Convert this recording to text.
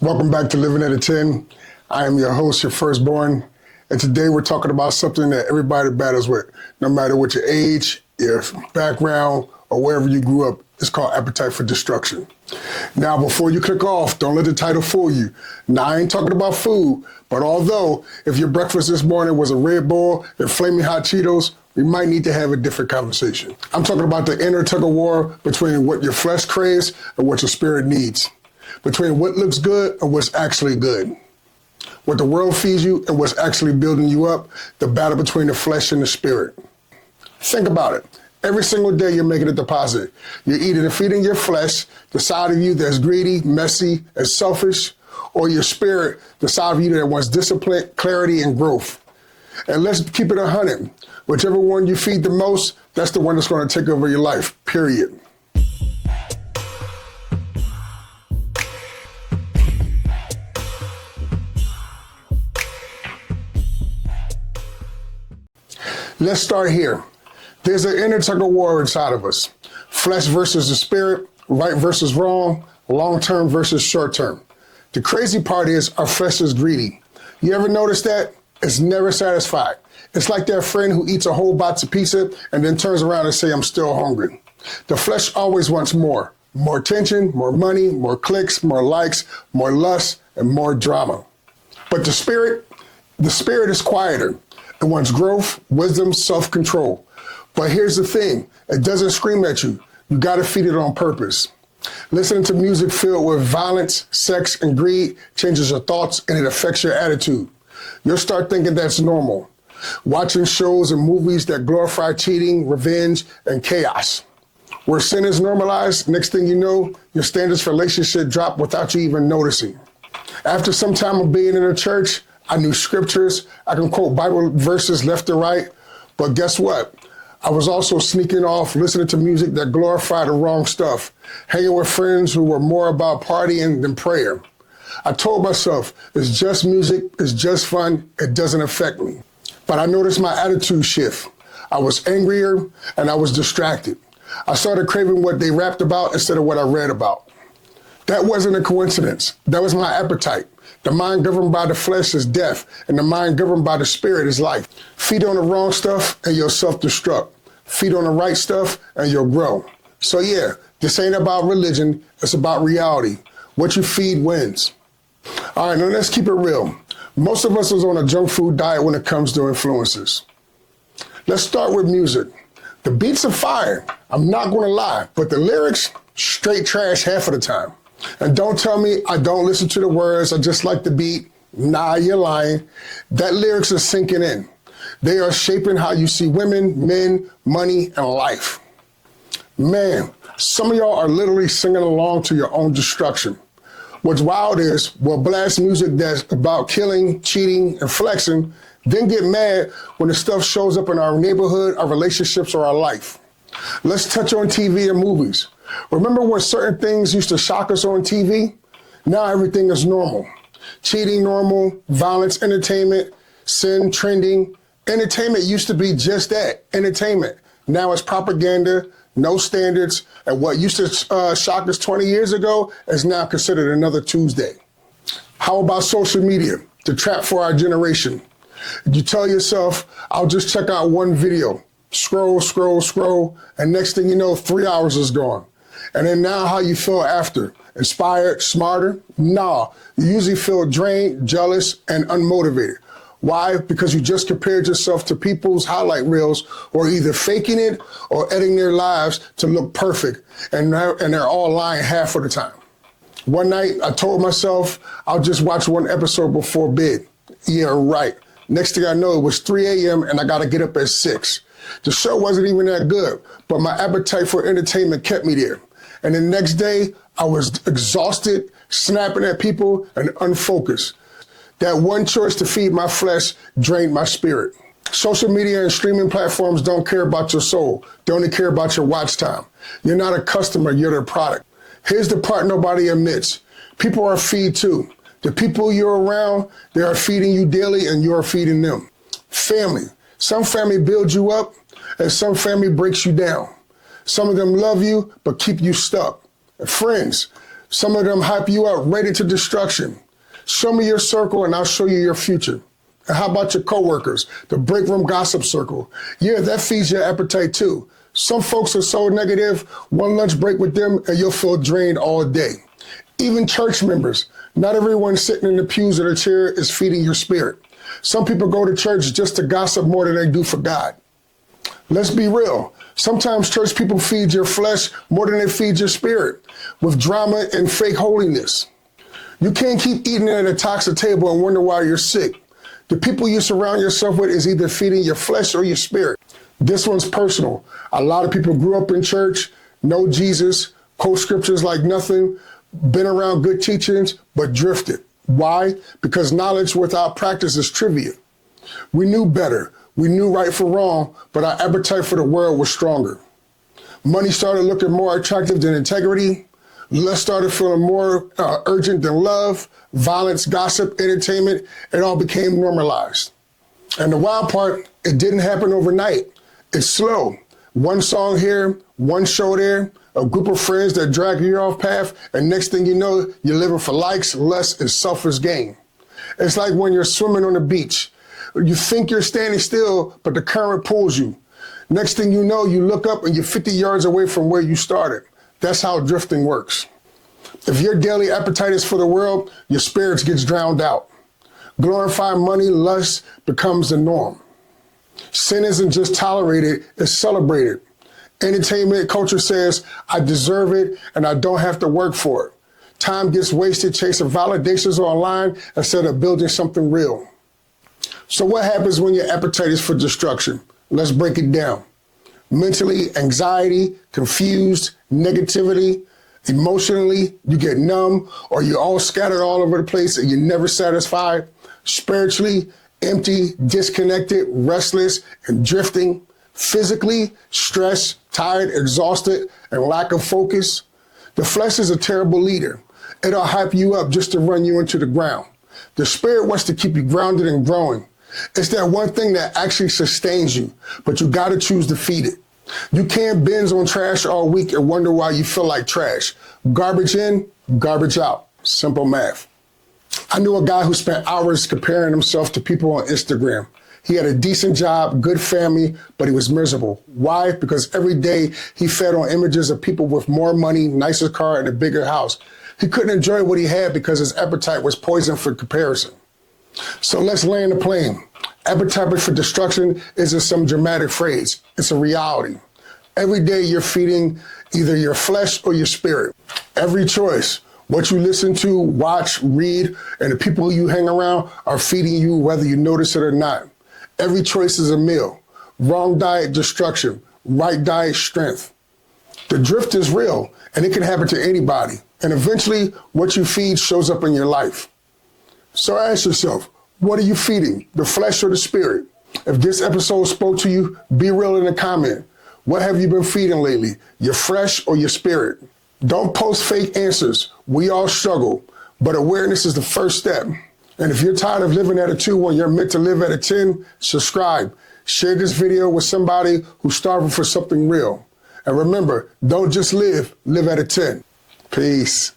Welcome back to Living at a 10. I am your host, YaFirstBorn, and today we're talking about something that everybody battles with, no matter what your age, your background, or wherever you grew up. It's called appetite for destruction. Now, before you click off, don't let the title fool you. Now, I ain't talking about food, but although if your breakfast this morning was a Red Bull and Flaming Hot Cheetos, we might need to have a different conversation. I'm talking about the inner tug of war between what your flesh craves and what your spirit needs. Between what looks good and what's actually good. What the world feeds you and what's actually building you up, the battle between the flesh and the spirit. Think about it. Every single day you're making a deposit. You're either feeding your flesh, the side of you that's greedy, messy, and selfish, or your spirit, the side of you that wants discipline, clarity, and growth. And let's keep it 100. Whichever one you feed the most, that's the one that's going to take over your life, period. Let's start here. There's an inner tug of war inside of us. Flesh versus the spirit, right versus wrong, long-term versus short-term. The crazy part is our flesh is greedy. You ever notice that? It's never satisfied. It's like that friend who eats a whole box of pizza and then turns around and say, I'm still hungry. The flesh always wants more. More attention, more money, more clicks, more likes, more lust, and more drama. But the spirit is quieter. It wants growth, wisdom, self-control. But here's the thing, it doesn't scream at you. You gotta feed it on purpose. Listening to music filled with violence, sex, and greed changes your thoughts and it affects your attitude. You'll start thinking that's normal. Watching shows and movies that glorify cheating, revenge, and chaos. Where sin is normalized, next thing you know, your standards for relationship drop without you even noticing. After some time of being in a church, I knew scriptures, I can quote Bible verses left and right, but guess what? I was also sneaking off, listening to music that glorified the wrong stuff, hanging with friends who were more about partying than prayer. I told myself, it's just music, it's just fun, it doesn't affect me. But I noticed my attitude shift. I was angrier and I was distracted. I started craving what they rapped about instead of what I read about. That wasn't a coincidence, that was my appetite. The mind governed by the flesh is death, and the mind governed by the spirit is life. Feed on the wrong stuff and you'll self-destruct. Feed on the right stuff and you'll grow. So yeah, this ain't about religion, it's about reality. What you feed wins. All right, now let's keep it real. Most of us is on a junk food diet when it comes to influences. Let's start with music. The beats are fire, I'm not gonna lie, but the lyrics, straight trash half of the time. And don't tell me I don't listen to the words, I just like the beat. Nah, you're lying. That lyrics are sinking in. They are shaping how you see women, men, money, and life. Man, some of y'all are literally singing along to your own destruction. What's wild is, we'll blast music that's about killing, cheating, and flexing, then get mad when the stuff shows up in our neighborhood, our relationships, or our life. Let's touch on TV and movies. Remember when certain things used to shock us on TV? Now everything is normal. Cheating normal, violence entertainment, sin trending. Entertainment used to be just that, entertainment. Now it's propaganda, no standards, and what used to shock us 20 years ago is now considered another Tuesday. How about social media, the trap for our generation? You tell yourself, I'll just check out one video, scroll, scroll, scroll, and next thing you know, 3 hours is gone. And then now how you feel after? Inspired, smarter? Nah, you usually feel drained, jealous, and unmotivated. Why? Because you just compared yourself to people's highlight reels or either faking it or editing their lives to look perfect. And they're all lying half of the time. One night I told myself I'll just watch one episode before bed. Yeah, right. Next thing I know, it was 3 a.m. and I got to get up at 6. The show wasn't even that good, but my appetite for entertainment kept me there. And the next day, I was exhausted, snapping at people, and unfocused. That one choice to feed my flesh drained my spirit. Social media and streaming platforms don't care about your soul. They only care about your watch time. You're not a customer, you're their product. Here's the part nobody admits. People are feed too. The people you're around, they are feeding you daily and you're feeding them. Family. Some family builds you up and some family breaks you down. Some of them love you, but keep you stuck. And friends. Some of them hype you up right into destruction. Show me your circle and I'll show you your future. And how about your coworkers, the break room gossip circle? Yeah, that feeds your appetite too. Some folks are so negative, one lunch break with them and you'll feel drained all day. Even church members, not everyone sitting in the pews or the chair is feeding your spirit. Some people go to church just to gossip more than they do for God. Let's be real. Sometimes church people feed your flesh more than they feed your spirit with drama and fake holiness. You can't keep eating at a toxic table and wonder why you're sick. The people you surround yourself with is either feeding your flesh or your spirit. This one's personal. A lot of people grew up in church, know Jesus, quote scriptures like nothing, been around good teachings, but drifted. Why? Because knowledge without practice is trivia. We knew better. We knew right from wrong, but our appetite for the world was stronger. Money started looking more attractive than integrity. Lust started feeling more urgent than love. Violence, gossip, entertainment, it all became normalized. And the wild part, it didn't happen overnight. It's slow. One song here, one show there, a group of friends that drag you off path, and next thing you know, you're living for likes, lust, and selfish gain. It's like when you're swimming on the beach. You think you're standing still, but the current pulls you. Next thing you know, you look up and you're 50 yards away from where you started. That's how drifting works. If your daily appetite is for the world, your spirits gets drowned out. Glorifying money, lust becomes the norm. Sin isn't just tolerated, it's celebrated. Entertainment culture says, I deserve it and I don't have to work for it. Time gets wasted chasing validations online instead of building something real. So what happens when your appetite is for destruction? Let's break it down. Mentally, anxiety, confused, negativity. Emotionally, you get numb or you're all scattered all over the place and you're never satisfied. Spiritually, empty, disconnected, restless, and drifting. Physically, stressed, tired, exhausted, and lack of focus. The flesh is a terrible leader. It'll hype you up just to run you into the ground. The spirit wants to keep you grounded and growing. It's that one thing that actually sustains you, but you gotta choose to feed it. You can't binge on trash all week and wonder why you feel like trash. Garbage in, garbage out. Simple math. I knew a guy who spent hours comparing himself to people on Instagram. He had a decent job, good family, but he was miserable. Why? Because every day he fed on images of people with more money, nicer car, and a bigger house. He couldn't enjoy what he had because his appetite was poisoned for comparison. So let's land the plane. Appetite for destruction isn't some dramatic phrase. It's a reality. Every day you're feeding either your flesh or your spirit. Every choice, what you listen to, watch, read, and the people you hang around are feeding you whether you notice it or not. Every choice is a meal. Wrong diet, destruction. Right diet, strength. The drift is real, and it can happen to anybody. And eventually, what you feed shows up in your life. So ask yourself, what are you feeding, the flesh or the spirit? If this episode spoke to you, be real in the comment. What have you been feeding lately, your flesh or your spirit? Don't post fake answers. We all struggle, but awareness is the first step. And if you're tired of living at a 2 when you're meant to live at a 10, subscribe. Share this video with somebody who's starving for something real. And remember, don't just live at a 10. Peace.